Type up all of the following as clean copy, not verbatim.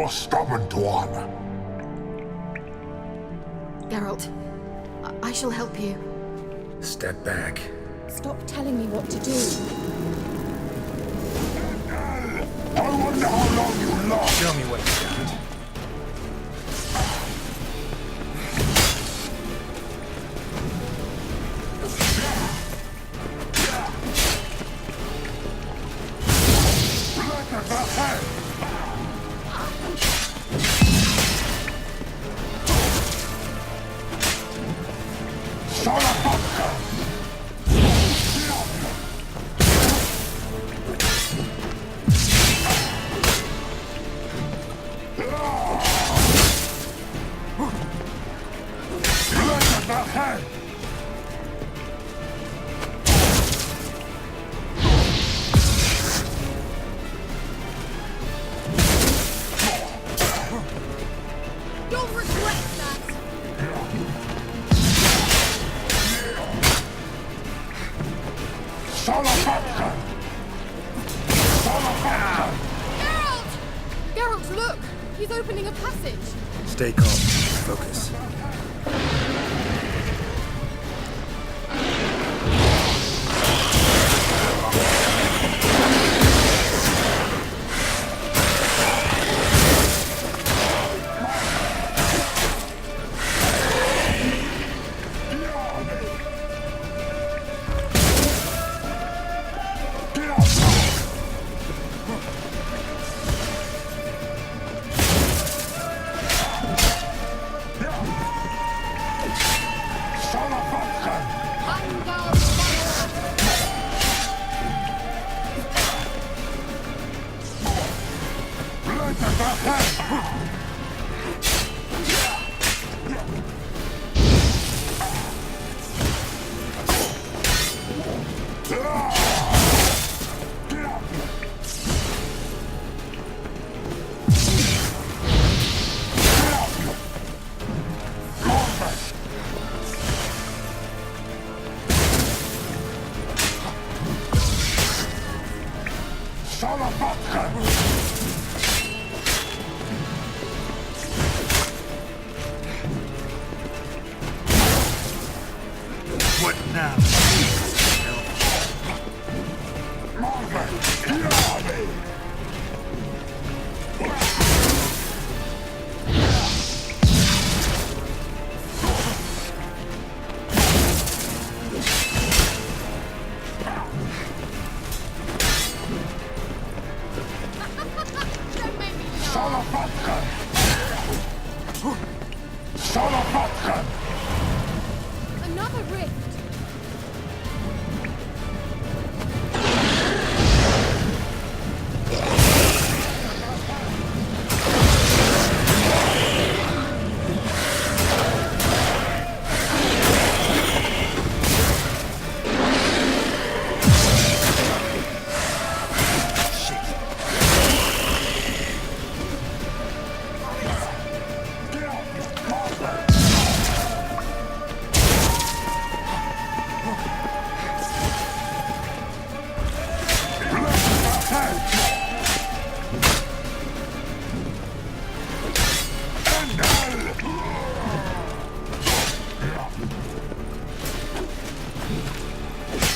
your stubborn one. Geralt, I shall help you. Step back. Stop telling me what to do. I wonder how long you last. Show me what you got. You'll regret that! Geralt! Geralt, look! He's opening a passage. Stay calm. Focus. What now? Don't make me laugh. Another rift.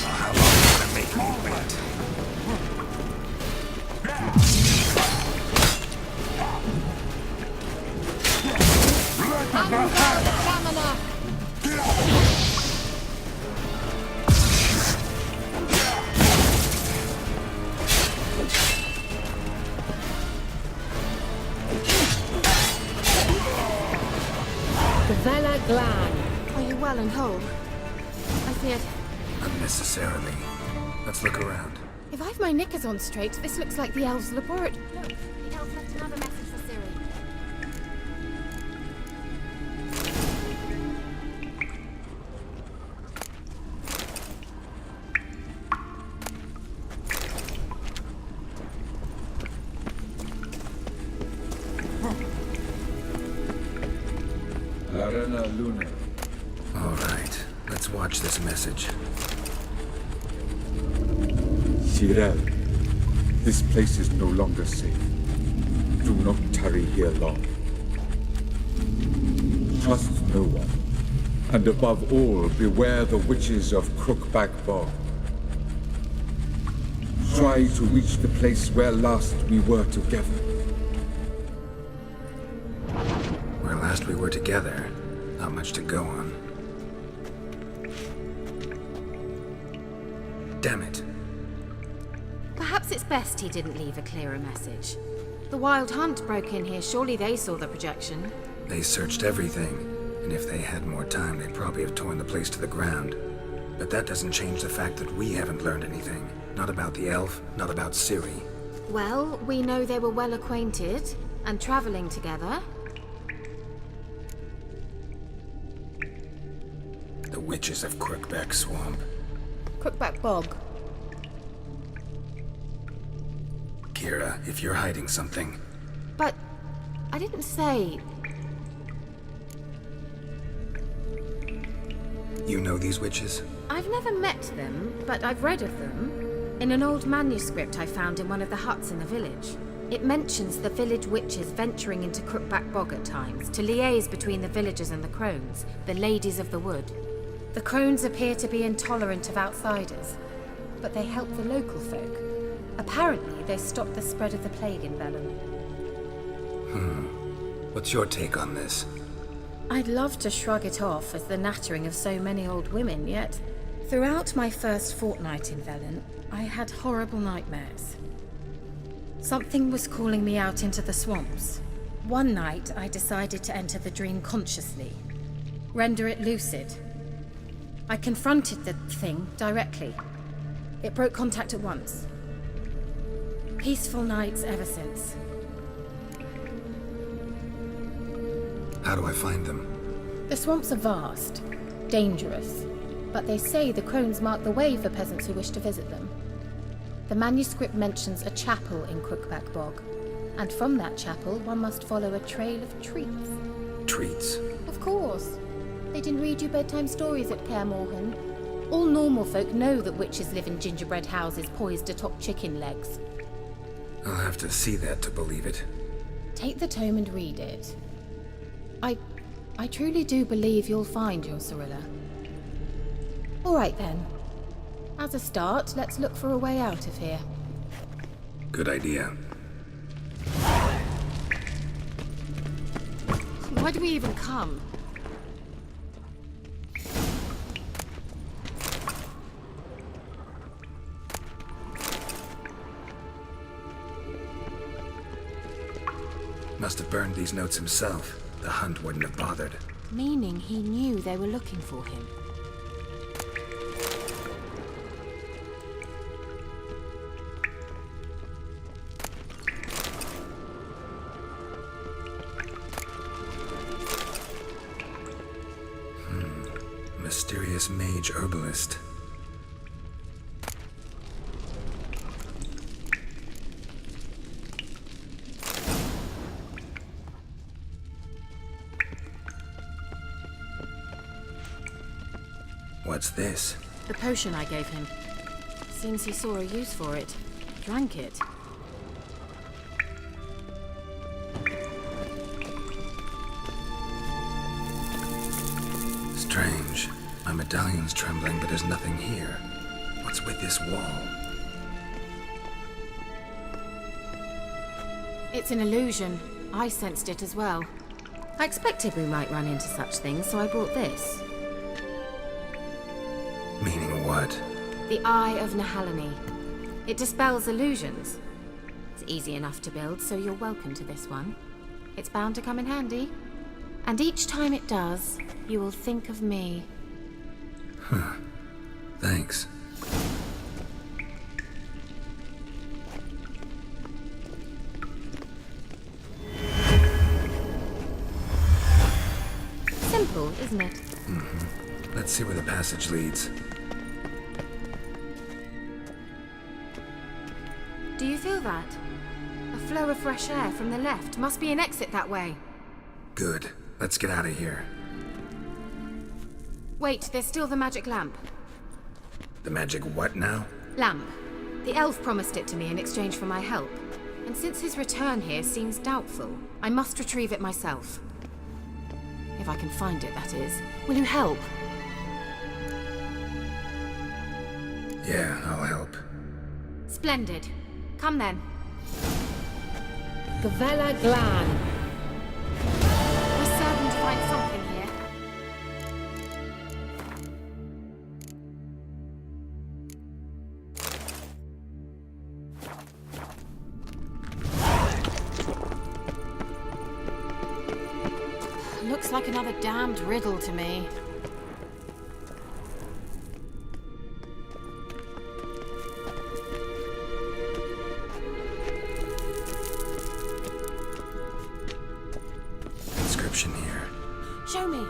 How long are you gonna make me wait? Angar the Stamina. Vela Glan. Are you well and whole? I feared... Not necessarily. Let's look around. If I've my knickers on straight, this looks like the elves' laboratory. Look, the elves left another message for Ciri. Arena Luna. All right. Let's watch this message. Tyrell, this place is no longer safe. Do not tarry here long. Trust no one, and above all, beware the witches of Crookback Bog. Try to reach the place where last we were together. Where last we were together, not much to go on. Damn it. Perhaps it's best he didn't leave a clearer message. The Wild Hunt broke in here. Surely they saw the projection. They searched everything, and if they had more time, they'd probably have torn the place to the ground. But that doesn't change the fact that we haven't learned anything. Not about the elf, not about Ciri. Well, we know they were well acquainted and traveling together. The witches of Crookback Swamp. Crookback Bog. Kira, if you're hiding something, But I didn't say. you know these witches? I've never met them, but I've read of them. In an old manuscript I found in one of the huts in the village. It mentions the village witches venturing into Crookback Bog at times to liaise between the villagers and the crones, the ladies of the wood. The crones appear to be intolerant of outsiders, but they help the local folk. Apparently, they stopped the spread of the plague in Velen. What's your take on this? I'd love to shrug it off as the nattering of so many old women, yet throughout my first fortnight in Velen, I had horrible nightmares. Something was calling me out into the swamps. One night, I decided to enter the dream consciously, render it lucid. I confronted the thing directly. It broke contact at once. Peaceful nights ever since. How do I find them? The swamps are vast, dangerous, but they say the crones mark the way for peasants who wish to visit them. The manuscript mentions a chapel in Crookback Bog, and from that chapel one must follow a trail of treats. Treats? Of course. They didn't read you bedtime stories at Kaer Morhen. All normal folk know that witches live in gingerbread houses poised atop chicken legs. I'll have to see that to believe it. Take the tome and read it. I truly do believe you'll find your Cirilla. All right then. As a start, let's look for a way out of here. Good idea. Why do we even come? Must have burned these notes himself. The Hunt wouldn't have bothered. Meaning he knew they were looking for him. Mysterious mage herbalist. What's this? The potion I gave him. Seems he saw a use for it. Drank it. Strange. My medallion's trembling, but there's nothing here. What's with this wall? It's an illusion. I sensed it as well. I expected we might run into such things, so I brought this. Meaning what? The Eye of Nehaleni. It dispels illusions. It's easy enough to build, so you're welcome to this one. It's bound to come in handy. And each time it does, you will think of me. Thanks. Simple, isn't it? Let's see where the passage leads. Do you feel that? A flow of fresh air from the left. Must be an exit that way. Good. Let's get out of here. Wait, there's still the magic lamp. The magic what now? Lamp. The elf promised it to me in exchange for my help. And since his return here seems doubtful, I must retrieve it myself. If I can find it, that is. Will you help? Yeah, I'll help. Splendid. Come then. Gavella Glan. We're certain to find something here. Looks like another damned riddle to me. Inscription here. Show me.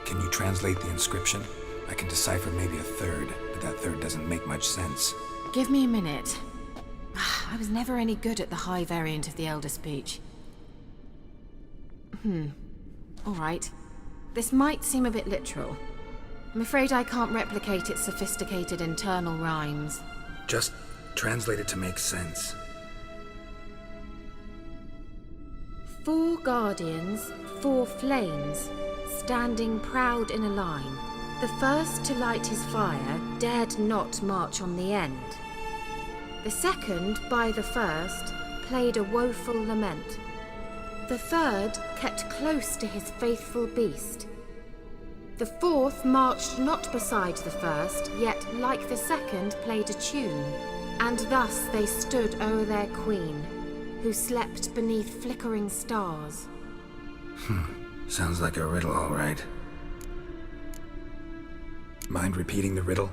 Can you translate the inscription? I can decipher maybe a third, but that third doesn't make much sense. Give me a minute. I was never any good at the high variant of the Elder Speech. All right. This might seem a bit literal. I'm afraid I can't replicate its sophisticated internal rhymes. Just translate it to make sense. 4 guardians, 4 flames, standing proud in a line. The first to light his fire dared not march on the end. The second, by the first, played a woeful lament. The third kept close to his faithful beast. The fourth marched not beside the first, yet like the second played a tune. And thus they stood o'er their queen, who slept beneath flickering stars. Sounds like a riddle, all right. Mind repeating the riddle?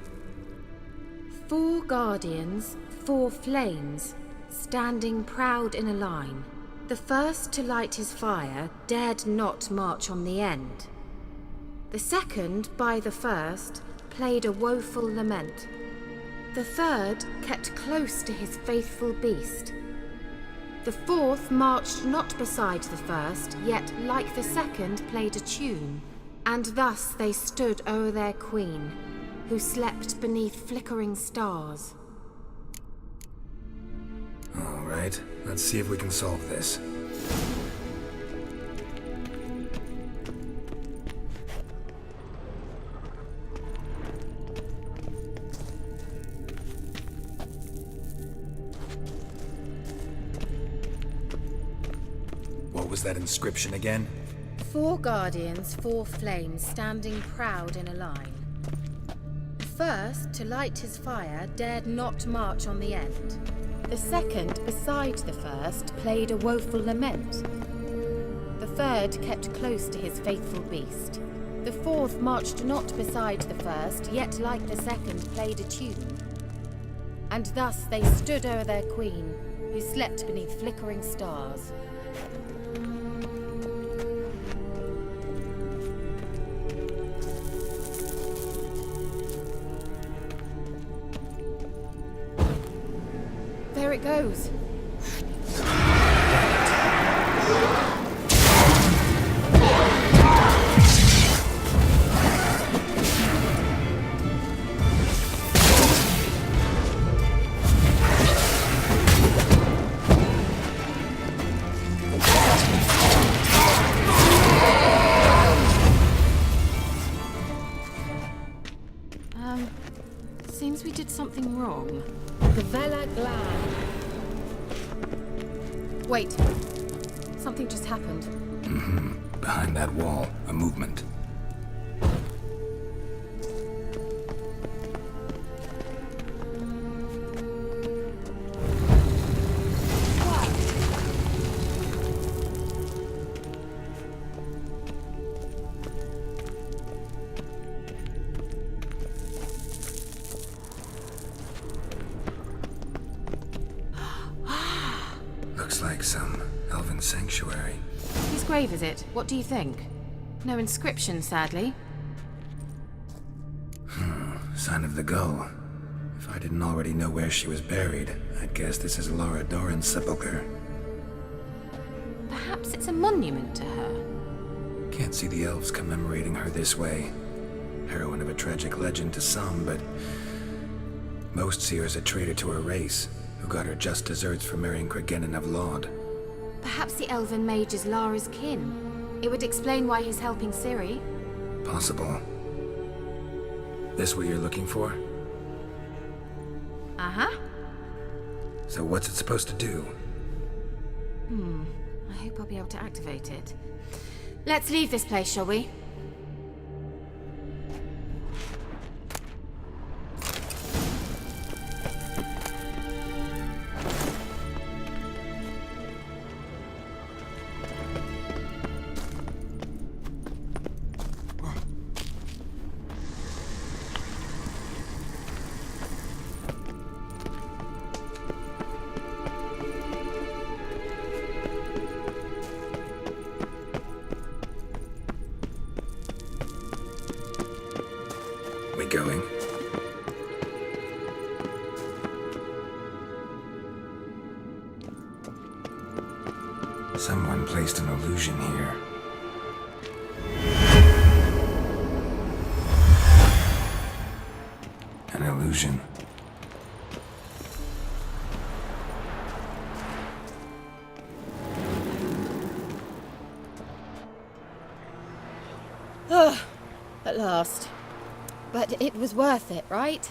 4 guardians, 4 flames, standing proud in a line. The first to light his fire dared not march on the end. The second, by the first, played a woeful lament. The third kept close to his faithful beast. The fourth marched not beside the first, yet like the second played a tune. And thus they stood o'er their queen, who slept beneath flickering stars. All right, let's see if we can solve this. What was that inscription again? 4 guardians, 4 flames, standing proud in a line. The first, to light his fire, dared not march on the end. The second, beside the first, played a woeful lament. The third kept close to his faithful beast. The fourth marched not beside the first, yet like the second played a tune. And thus they stood o'er their queen, who slept beneath flickering stars. There it goes. Seems we did something wrong. Gavella Glan. Wait. Something just happened. Behind that wall, a movement. Looks like some elven sanctuary. Whose grave is it? What do you think? No inscription, sadly. Sign of the gull. If I didn't already know where she was buried, I'd guess this is Laura Doran's sepulcher. Perhaps it's a monument to her. Can't see the elves commemorating her this way. Heroine of a tragic legend to some, but most see her as a traitor to her race, who got her just desserts for marrying Cregennan of Laud. Perhaps the elven mage is Lara's kin. It would explain why he's helping Ciri. Possible. This what you're looking for? Uh-huh. So what's it supposed to do? I hope I'll be able to activate it. Let's leave this place, shall we? We going? Someone placed an illusion here. An illusion. At last. But it was worth it, right?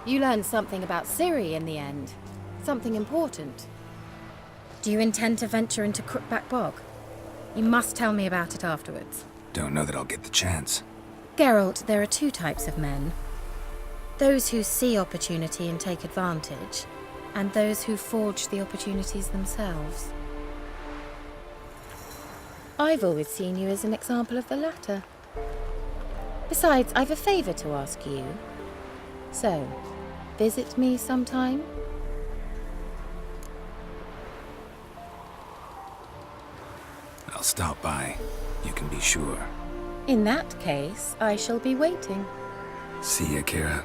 You learned something about Ciri in the end. Something important. Do you intend to venture into Crookback Bog? You must tell me about it afterwards. Don't know that I'll get the chance. Geralt, there are two types of men. Those who see opportunity and take advantage, and those who forge the opportunities themselves. I've always seen you as an example of the latter. Besides, I've a favor to ask you. So, visit me sometime? I'll stop by. You can be sure. In that case, I shall be waiting. See ya, Kira.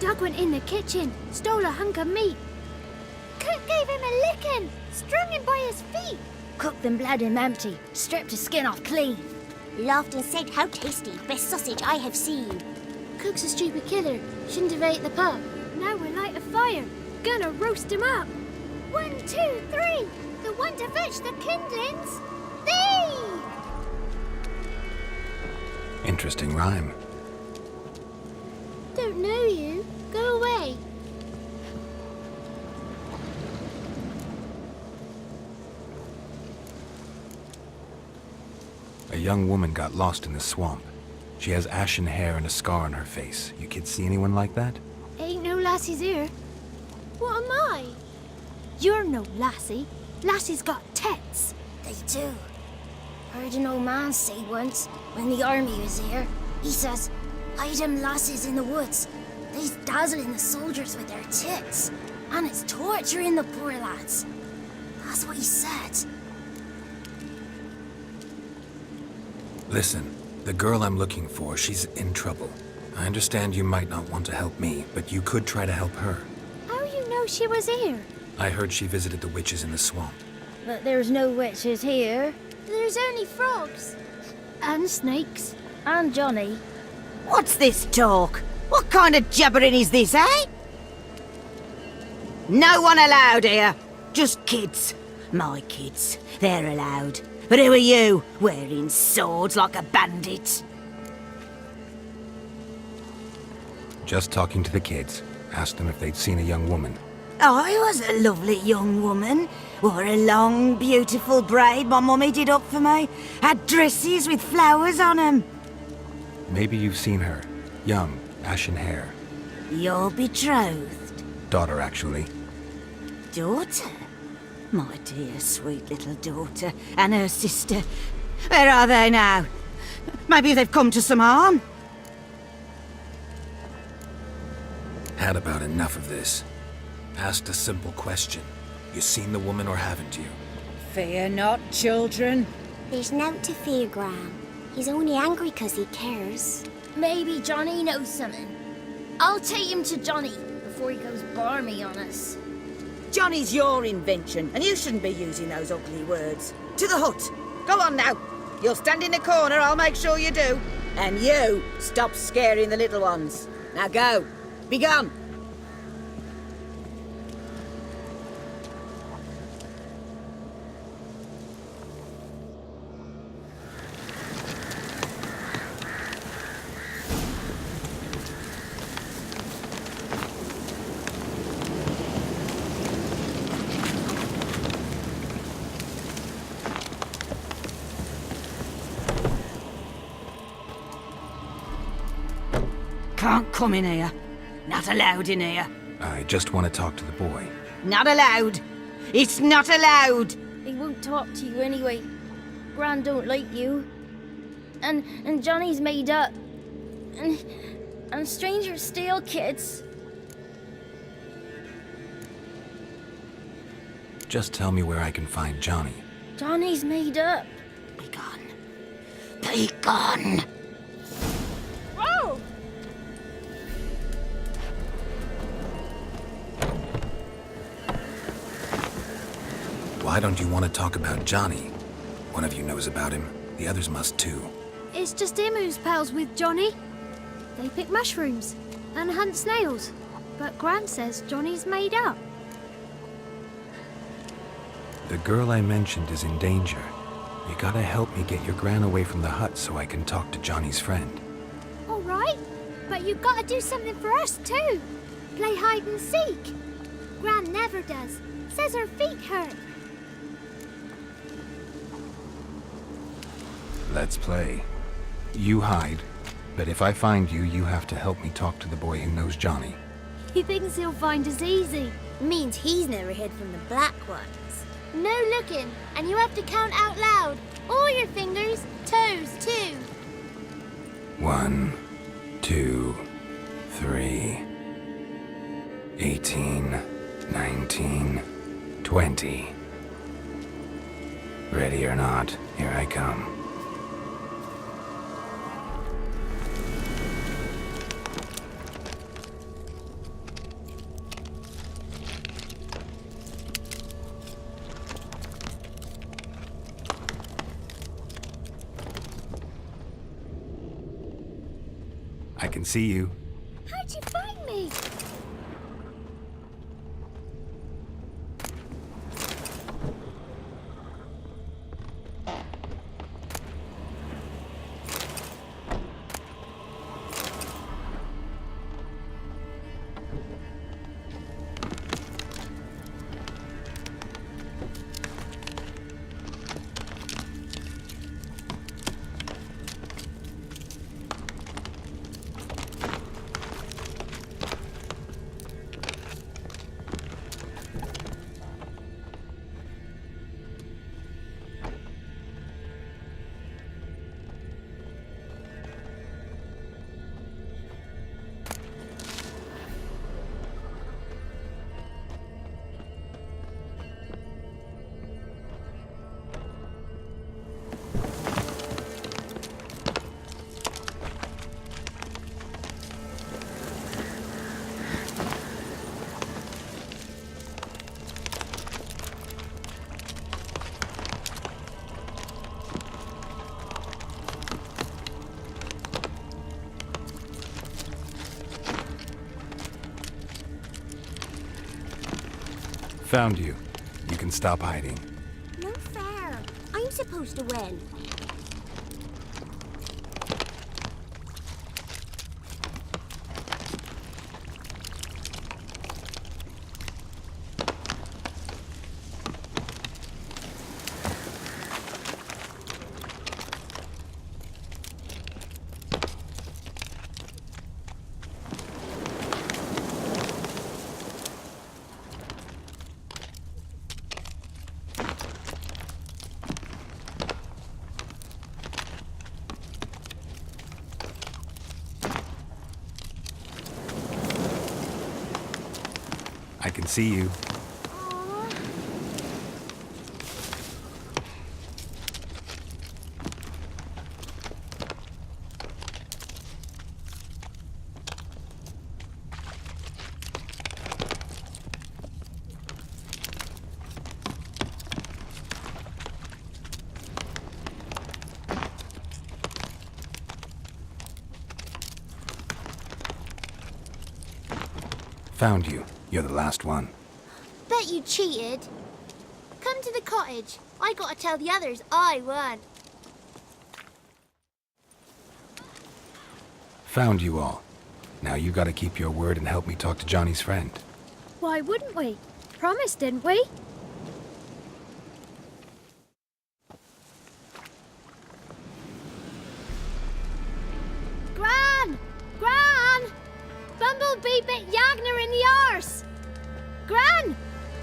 Doug went in the kitchen, stole a hunk of meat. Cook gave him a licking, strung him by his feet. Cooked and bled him empty, stripped his skin off clean. Laughed and said, "How tasty, best sausage I have seen." Cook's a stupid killer, shouldn't have ate the pup. Now we'll light a fire, gonna roast him up. 1, 2, 3, the one to fetch the kindlings. Thee! Interesting rhyme. Don't know you. Go away. A young woman got lost in the swamp. She has ashen hair and a scar on her face. You kids see anyone like that? Ain't no lassies here. What am I? You're no lassie. Lassies got tits. They do. Heard an old man say once, when the army was here, he says, "Hide them lasses in the woods. They's dazzling the soldiers with their tits. And it's torturing the poor lads." That's what he said. Listen, the girl I'm looking for, she's in trouble. I understand you might not want to help me, but you could try to help her. How you know she was here? I heard she visited the witches in the swamp. But there's no witches here. There's only frogs. And snakes. And Johnny. What's this talk? What kind of jabbering is this, eh? No one allowed here. Just kids. My kids. They're allowed. But who are you, wearing swords like a bandit? Just talking to the kids. Asked them if they'd seen a young woman. I was a lovely young woman. Wore a long, beautiful braid my mummy did up for me. Had dresses with flowers on 'em. Maybe you've seen her. Young, ashen hair. Your betrothed? Daughter, actually. Daughter? My dear, sweet little daughter. And her sister. Where are they now? Maybe they've come to some harm? Had about enough of this. Asked a simple question. You seen the woman or haven't you? Fear not, children. There's nought to fear, Gran. He's only angry 'cause he cares. Maybe Johnny knows something. I'll take him to Johnny before he goes barmy on us. Johnny's your invention, and you shouldn't be using those ugly words. To the hut. Go on now. You'll stand in the corner, I'll make sure you do. And you, stop scaring the little ones. Now go. Be gone. Can't come in here. Not allowed in here. I just want to talk to the boy. Not allowed. It's not allowed. He won't talk to you anyway. Gran don't like you. And Johnny's made up. And strangers steal kids. Just tell me where I can find Johnny. Johnny's made up. Be gone. Be gone. Whoa! Why don't you want to talk about Johnny? One of you knows about him. The others must too. It's just him who's pals with Johnny. They pick mushrooms and hunt snails. But Gran says Johnny's made up. The girl I mentioned is in danger. You gotta help me get your gran away from the hut so I can talk to Johnny's friend. All right, but you've got to do something for us too. Play hide and seek. Gran never does. Says her feet hurt. Let's play. You hide, but if I find you, you have to help me talk to the boy who knows Johnny. He thinks he'll find us easy. Means he's never hid from the black ones. No looking, and you have to count out loud. All your fingers, toes too. 1, 2, 3, 18, 19, 20. Ready or not, here I come. can see you. How'd you find me? Found you. You can stop hiding. No fair. I'm supposed to win. I can see you. Found you. You're the last one. Bet you cheated. Come to the cottage. I gotta tell the others I won. Found you all. Now you gotta keep your word and help me talk to Johnny's friend. Why wouldn't we? Promised, didn't we? Gran! Gran! Bumblebee bit Yagner in the arse! Gran!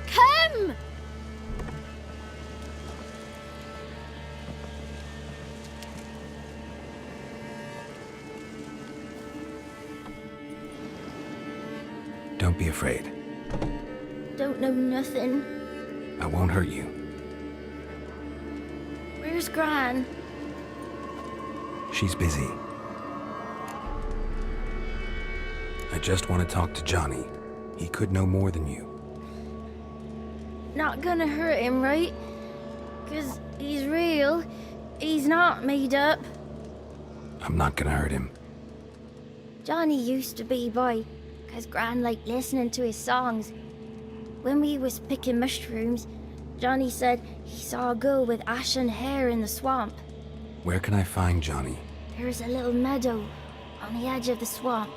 Come! Don't be afraid. Don't know nothing. I won't hurt you. Where's Gran? She's busy. I just want to talk to Johnny. He could know more than you. Not gonna hurt him, right? 'Cause he's real. He's not made up. I'm not gonna hurt him. Johnny used to be boy, 'cause Gran liked listening to his songs. When we was picking mushrooms, Johnny said he saw a girl with ashen hair in the swamp. Where can I find Johnny? There's a little meadow on the edge of the swamp.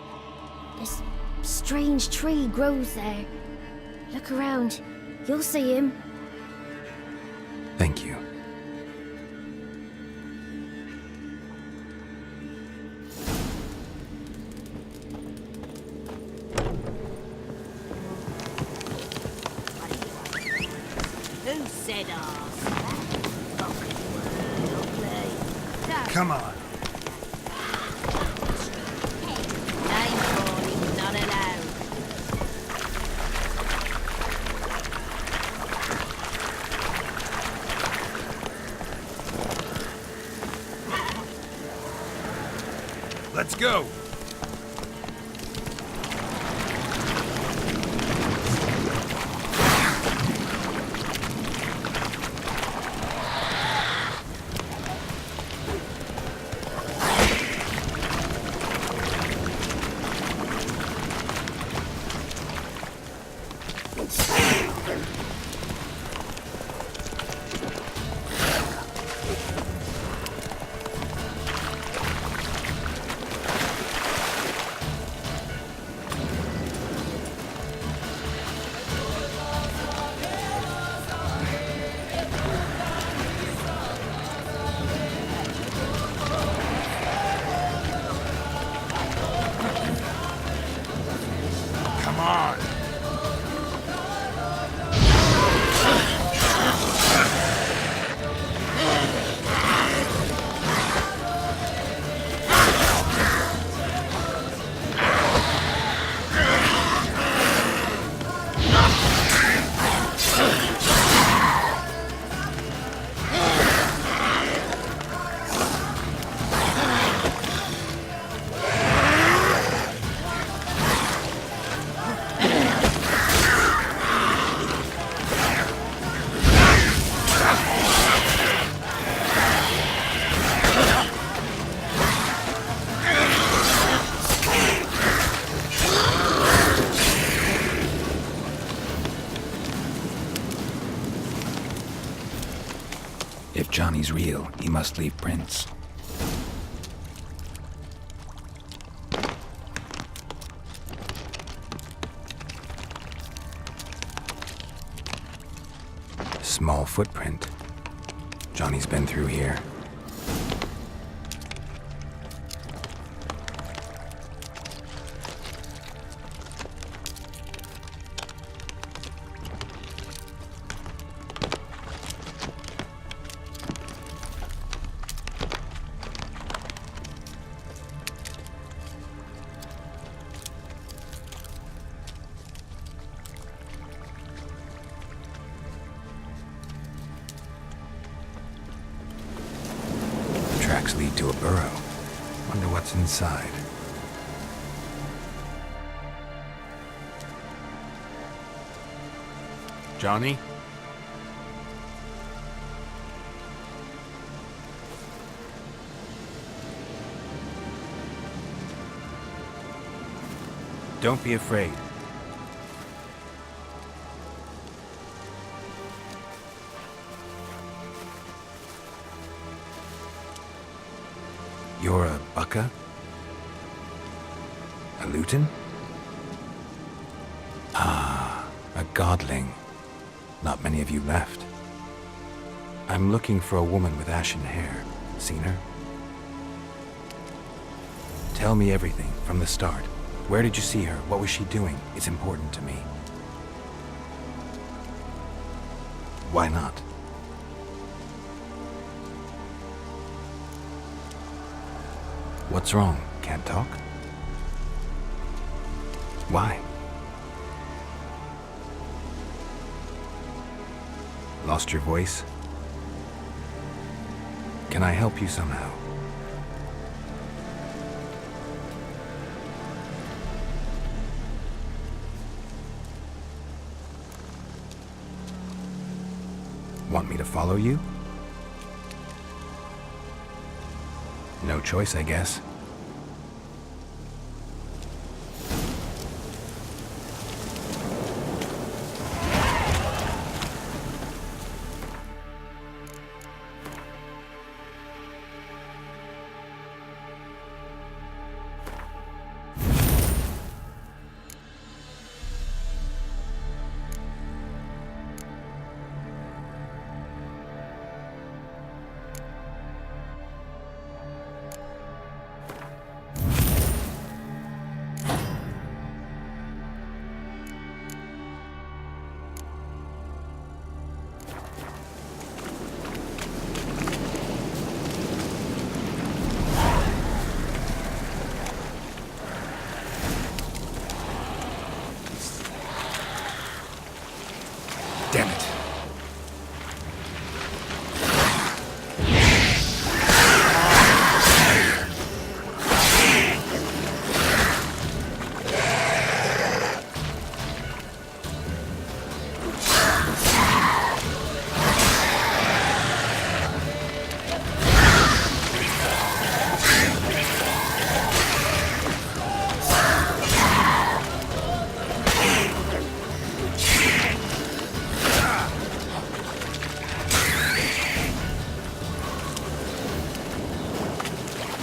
This strange tree grows there. Look around. You'll see him. Thank you. Who said ours? Fucking word, ugly. Come on. Name calling not allowed. Let's go. mine. If Johnny's real, he must leave prints. Small footprint. Johnny's been through here. Tracks lead to a burrow. Wonder what's inside. Johnny? Don't be afraid. You're a Bukka? A Luton? Ah, a godling. Not many of you left. I'm looking for a woman with ashen hair. Seen her? Tell me everything, from the start. Where did you see her? What was she doing? It's important to me. Why not? What's wrong? Can't talk? Why? Lost your voice? Can I help you somehow? Want me to follow you? No choice, I guess. Damn it.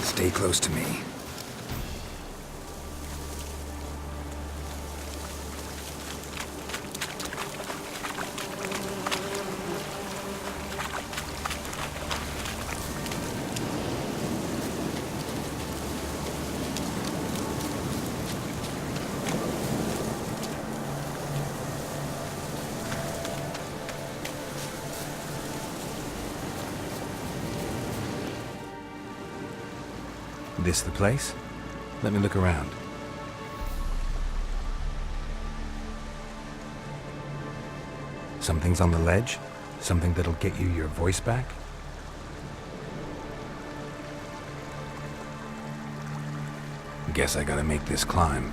Stay close to me. This the place? Let me look around. Something's on the ledge? Something that'll get you your voice back? Guess I gotta make this climb.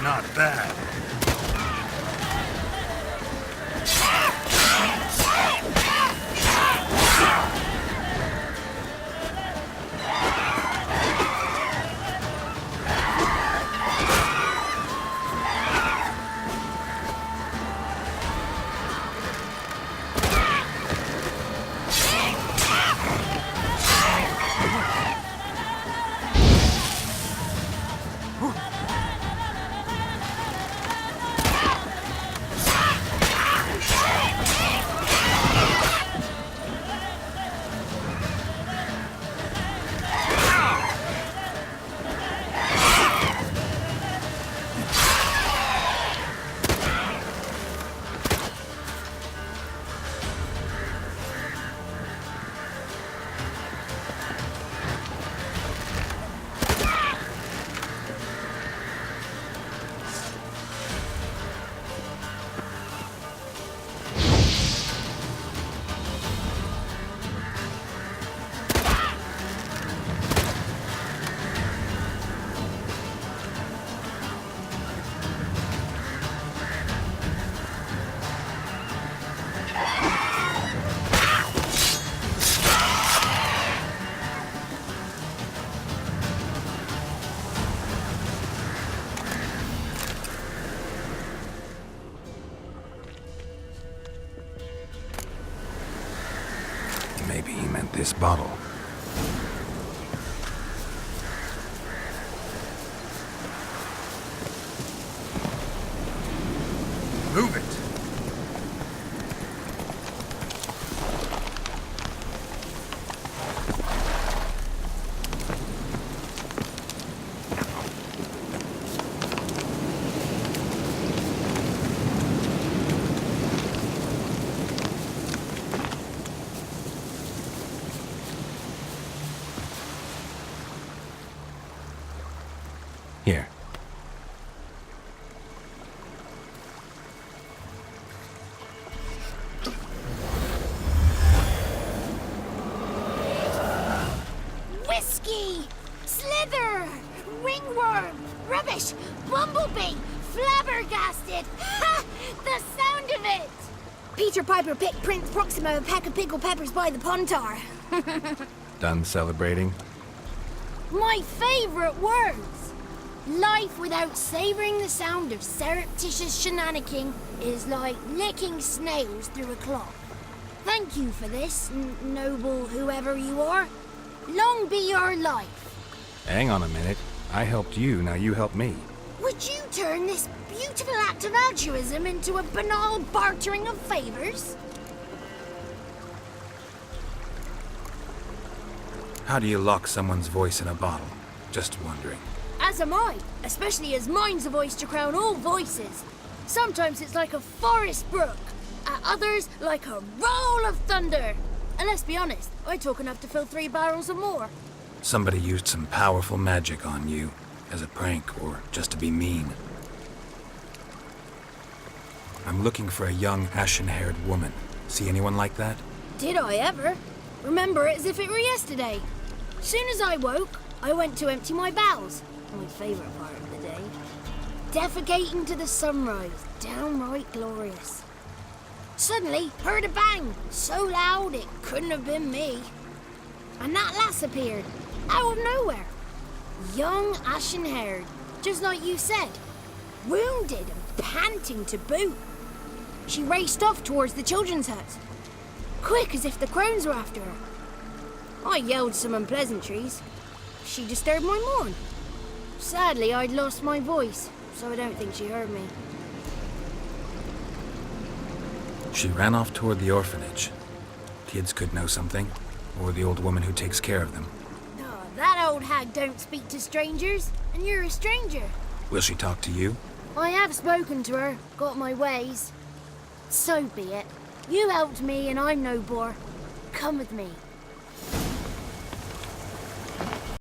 Not bad. Maybe he meant this bottle. Move it. Here. Whiskey! Slither! Ringworm! Rubbish! Bumblebee! Flabbergasted! Ha! The sound of it! Peter Piper picked Prince Proximo a pack of pickled peppers by the Pontar. Done celebrating? My favorite words! Life without savoring the sound of surreptitious shenanigans is like licking snails through a cloth. Thank you for this, noble whoever you are. Long be your life. Hang on a minute. I helped you, now you help me. Would you turn this beautiful act of altruism into a banal bartering of favors? How do you lock someone's voice in a bottle? Just wondering. As am I, especially as mine's a voice to crown all voices. Sometimes it's like a forest brook, at others like a roll of thunder. And let's be honest, I talk enough to fill 3 barrels or more. Somebody used some powerful magic on you, as a prank or just to be mean. I'm looking for a young, ashen-haired woman. See anyone like that? Did I ever? Remember it as if it were yesterday. Soon as I woke, I went to empty my bowels. My favourite part of the day. Defecating to the sunrise, downright glorious. Suddenly, heard a bang, so loud it couldn't have been me. And that lass appeared, out of nowhere, Young, ashen-haired, just like you said. Wounded and panting to boot. She raced off towards the children's hut. Quick as if the crones were after her. I yelled some unpleasantries. She disturbed my morn. Sadly, I'd lost my voice, so I don't think she heard me. She ran off toward the orphanage. Kids could know something, or the old woman who takes care of them. Oh, that old hag don't speak to strangers, and you're a stranger. Will she talk to you? I have spoken to her, got my ways. So be it. You helped me and I'm no bore. Come with me.